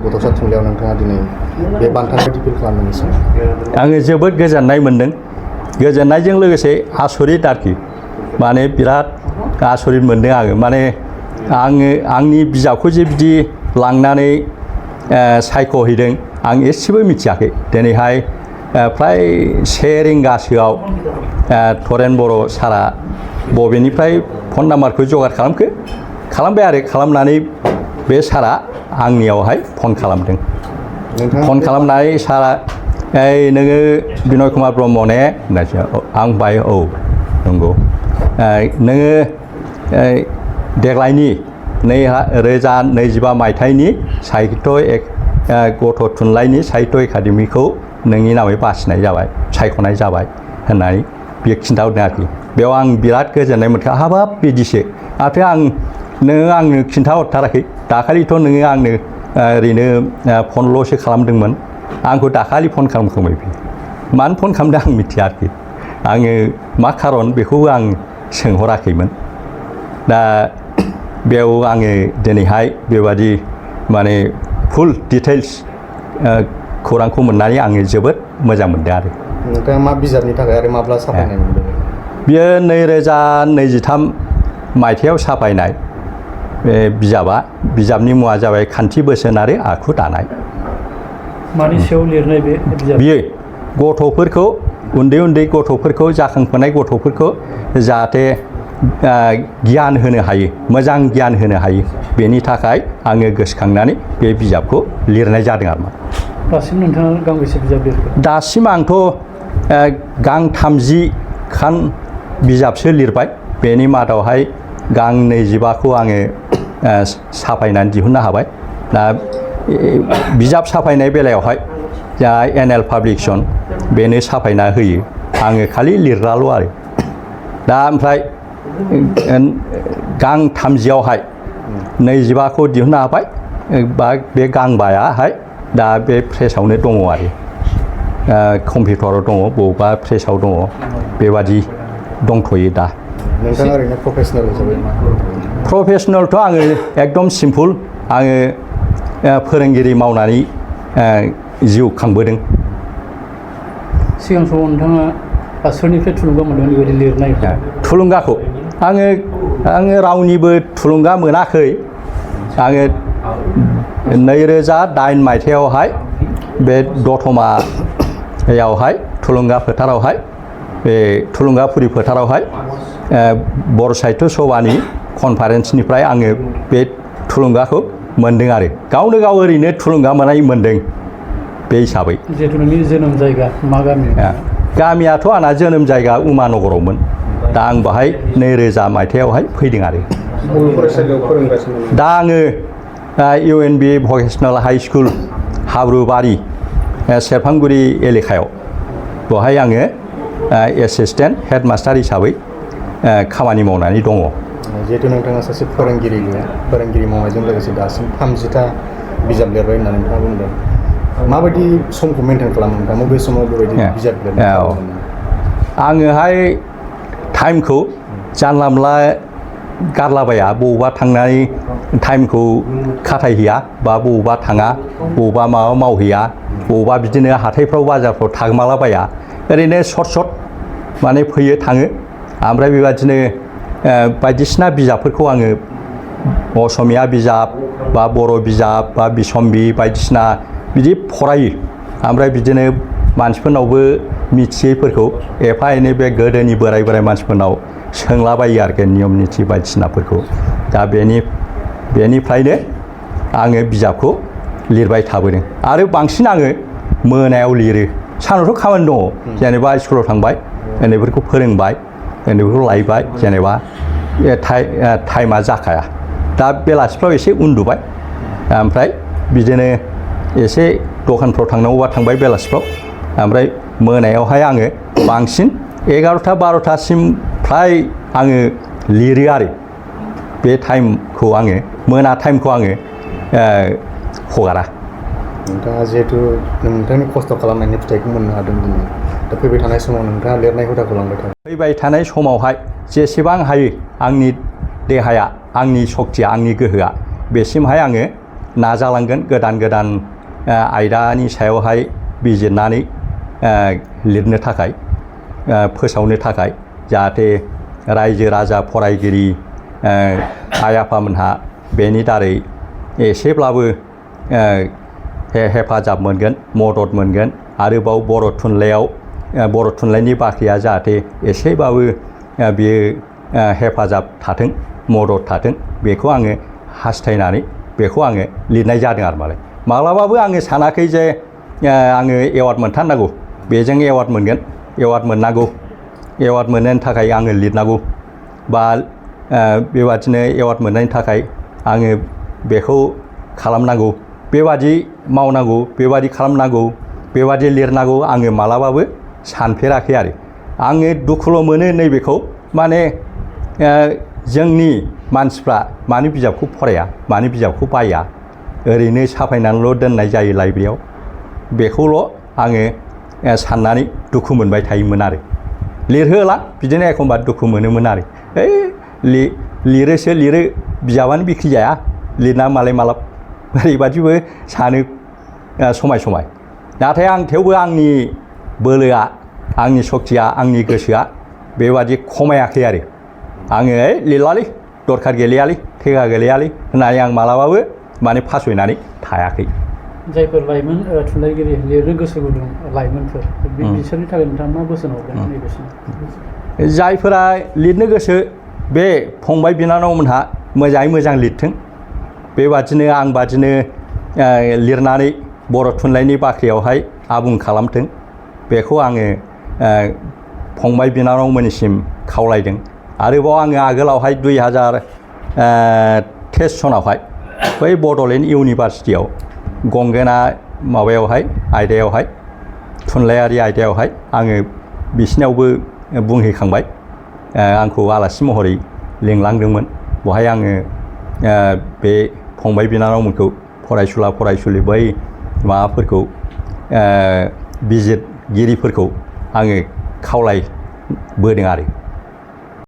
गथ'सा थुनलाइयाव नोंथाङा दिनै बे बान्थाखौ फिल खालामदों आङो जोबोद गोजोननाय मोन्दों गोजोननायजों लोगोसे आसरित आरोखि माने बिराद आसरित मोन्दों आङो माने आङो आंनि बिजाबखौ जे बिदि लांनानै सायख'हैदों आं एसेबो मिथियाखै दिनैहाय फ्राय 1 रिंगासोआव थरेन बर' सारा बबेनिफ्राय फन नाम्बारखौ जगार खालामबाय आरो खालामनानै बे सारा आंनियावहाय फन खालामदों फन खालामनानै सारा नोङो बिनय कुमार ब्रह्म ने आं बाय औ नंगौ नोङो देग्लायनि 2025 मायथाइनि साहित्य गथ' थुनलाइनि साहित्य एकाडेमिखौ नोंनि नामै बासिनाय जाबाय सायख'नाय जाबाय होननानै बियो खिन्थाहरदों आरोखि बेयाव आं बिराद गोजोननाय मोनदों हाबाब बिदिसो माथो नोङो आंनो खिन्थाहरथाराखै दाखालिथ' नोङो आंनो ओरैनो फनल'सो खालामदोंमोन आंखौ दाखालि फन खालामखांबाय बियो मानो फन खालामदों आं मिथिया आरोखि आङो मा खारन बेखौबो आं सोंहराखैमोन दा बेयाव आङो दिनैहाय बेबादि माने फुल डिटेल्स खौरांखौ मोननानै आङो जोबोद मोजां मोनदों आरो नोंथाङा मा बिजाबनि थाखाय आरो माब्ला साफायनाय मोनदों बियो 2023 मायथाइयाव साफायनाय बे बिजाबनि मुङा जाबाय खान्थि बोसोन आरो आखु दानाय मानि सायाव लिरनाय बे बिजाब बियो गथ'फोरखौ उन्दै गथ'फोरखौ जाखांफुनाय गथ'फोरखौ जाहाथे गियान होनो हायो मोजां गियान होनो हायो बेनि थाखाय आङो गोसोखांनानै बे बिजाबखौ लिरनाय जादों आरो दासिम नोंथाङा गांबेसे बिजाब लिरखो दासिम आंथ' गां 30 खान बिजाबसो लिरबाय बेनि मादावहाय गां 25खौ आङो साफायनानै दिहुननो हाबाय दा बिजाब साफायनाय बेलायावहाय जा एनएल पाब्लिकेसन बेनो साफायना होयो आङो खालि लिरग्राल' आरो दा ओमफ्राय गां 30आवहाय 25खौ दिहुननो हाबाय बा बे गांबायाहाय दा बे प्रेसआवनो दङ आरो कम्पिउटाराव दङ बबेबा प्रेसआव दङ बेबादि दंथ'यो दा नोंथाङा ओरैनो प्रफेसनेल हिसाबै मा प्रफेसनेलथ' आङो एकदम सिम्पोल आङो फोरोंगिरि मावनानै जिउ खांबोदों सिगां समाव नोंथाङा सोरनिफ्राय थुलुंगा मोनदों बेबायदि लिरनाय थुलुंगाखौ आङो रावनिबो थुलुंगा मोनाखै आङो 2008 मायथाइयावहाय बे दतमायावहाय थुलुंगा फोथारावहाय बे थुलुंगाफुरि फोथारावहाय बर' साहित्य सभानि कनफारेन्सनिफ्राय आङो बे थुलुंगाखौ मोनदों आरो गावनो गाव ओरैनो थुलुंगा मोनदों बे हिसाबै जिहेतु नोंनि जोनोम जायगा मा गामि गामियाथ' आंना जोनोम जायगा उमानगरावमोन दा आं बाहाय 2000 मायथाइयावहाय फैदों आरो दा आङो UNB vocational high school Habrubari सेरफांगुरि एलेकायाव बेवहाय आङो एसिस्टेन्ट हेडमास्टार हिसाबै खामानि मावनानै दङ जिहेतु नोंथाङा सासे फोरोंगिरि मावनायजों लोगोसे दासिम 30टा बिजाब लिरबाय होनना नोंथाङा बुंदों माबायदि समखौ मेनटेन खालामो नोंथाङा बबे समाव बेबायदि बिजाब लिरनाय आङोहाय टाइमखौ जानला मोनला गारलाबाया बबावबा थांनानै टाइमखौ खाथायहैया बा बबावबा थाङा बबावबा माबा मावहैया बबावबा बिदिनो हाथायफ्राव बाजारफ्राव थागमालाबाया ओरैनो सर्ट माने फैयो थाङो ओमफ्राय बेबादिनो बायदिसिना बिजाबफोरखौ आङो असमिया बिजाब बा बर' बिजाब बा बिसम्बि बायदिसिना बिदि फरायो ओमफ्राय बिदिनो मानसिफोरनावबो मिथियैफोरखौ एफा एनै बे गोदोनि बोराय मानसिफोरनाव सोंलाबायो आरोखि नियम निथि बायदिसिनाफोरखौ दा बेनिफ्रायनो आङो बिजाबखौ लिरबाय थाबोदों आरो बांसिन आङो मोनायाव लिरो सानावथ' खामानि दङ जेनेबा स्कुलाव थांबाय उन्दैफोरखौ फोरोंबाय उन्दैफोरखौ लायबाय जेनेबा टाइमा जाखाया दा बेलासिफ्राव एसे उन्दुबाय ओमफ्राय बिदिनो एसे दखानफ्राव थांनांगौबा थांबाय बेलासिफ्राव ओमफ्राय मोनायावहाय आङो बांसिन 11टा 12टासिम फ्राय आङो लिरो आरो बे टाइमखौ आङो मोना टाइमखौ आङो हगारा नोंथाङा जिहेतु नोंथांनि खस्थ' खालामनायनि फिथाइखौ मोननो हादों दिनै दा फैबाय थानाय समाव नोंथाङा लिरनाय हुदाखौ लांबाय थागोन फैबाय थानाय समावहाय जेसेबां हायो आंनि देहाया आंनि सक्तिया आंनि गोहोआ बेसिमहाय आङो नाजालांगोन गोदान गोदान आयदानि सायावहाय बिजिरनानै लिरनो थाखाय फोसावनो थाखाय जाहाथे रायजो राजा फरायगिरि आइ आफामोनहा बेनि दारै एसेब्लाबो हेफाजाब मोनगोन मदद मोनगोन आरोबाव बर' थुनलाइयाव बर' थुनलाइनि बाख्रिया जाहाथे एसेबाबो बियो हेफाजाब थाथों मदद थाथों बेखौ आङो हास्थायनानै बेखौ आङो लिरनाय जादों आरो माब्लाबाबो आङो सानाखै जे आङो एवार्ड मोनथारनांगौ बेजों एवार्ड मोनगोन एवार्ड मोननांगौ एवार्ड मोननायनि थाखाय आङो लिरनांगौ बा बेबादिनो एवार्ड मोननायनि थाखाय आङो बेखौ खालामनांगौ बेबादि मावनांगौ बेबादि खालामनांगौ बेबादि लिरनांगौ आङो मालाबाबो सानफेराखै आरो आङो दुखुल' मोनो नैबेखौ माने जोंनि मानसिफ्रा मानो बिजाबखौ फराया मानो बिजाबखौ बाया ओरैनो साफायनानैल' दोननाय जायो लाइब्रेरियाव बेखौल' आङो साननानै दुखु मोनबाय थायोमोन आरो लिरहोला बिदिनो एखमबा दुखु मोनोमोन आरो लिरोसो लिरो बिजाबानो बिक्रि जाया लिरना मालाय मालाब ओरैबादिबो सानो समाय समाय नाथाय आं थेवबो आंनि बोलोआ आंनि सक्तिया आंनि गोसोआ बेबादि खमायाखै आरो आङो लिरलालै दरखार गैलायालै थेगा गैलायालै होननानै आं मालाबाबो माने फासयनानै थायाखै जायफोर लाइमोन थुनलाइगिरि लिरनो गोसो गुदुं लाइमोनफोर बिसोरनि थाखाय नोंथाङा मा बोसोन हरगोन नैबेसिम जायफोरा लिरनो गोसो बे फंबाय बिनानावमोनहा मोजाङै मोजां लिरथों बेबादिनो आं बादिनो लिरनानै बर' थुनलाइनि बाख्रियावहाय आबुं खालामथों बेखौ आङो फंबाय बिनानावमोननिसिम खावलायदों आरोबाव आङो आगोलावहाय 2023 सनावहाय बै बड'लेण्ड इउनिभारसिटियाव गंगोना माबायावहाय आयदायावहाय थुनलाइयारि आयदायावहाय आङो बिसिनावबो बुंहैखांबाय आंखौ आलासि महरै लिंलांदोंमोन बहाय आङो बे फंबाय बिनानावमोनखौ फरायसुला फरायसुलि बै माबाफोरखौ बिजिरगिरिफोरखौ आङो खावलायबोदों आरो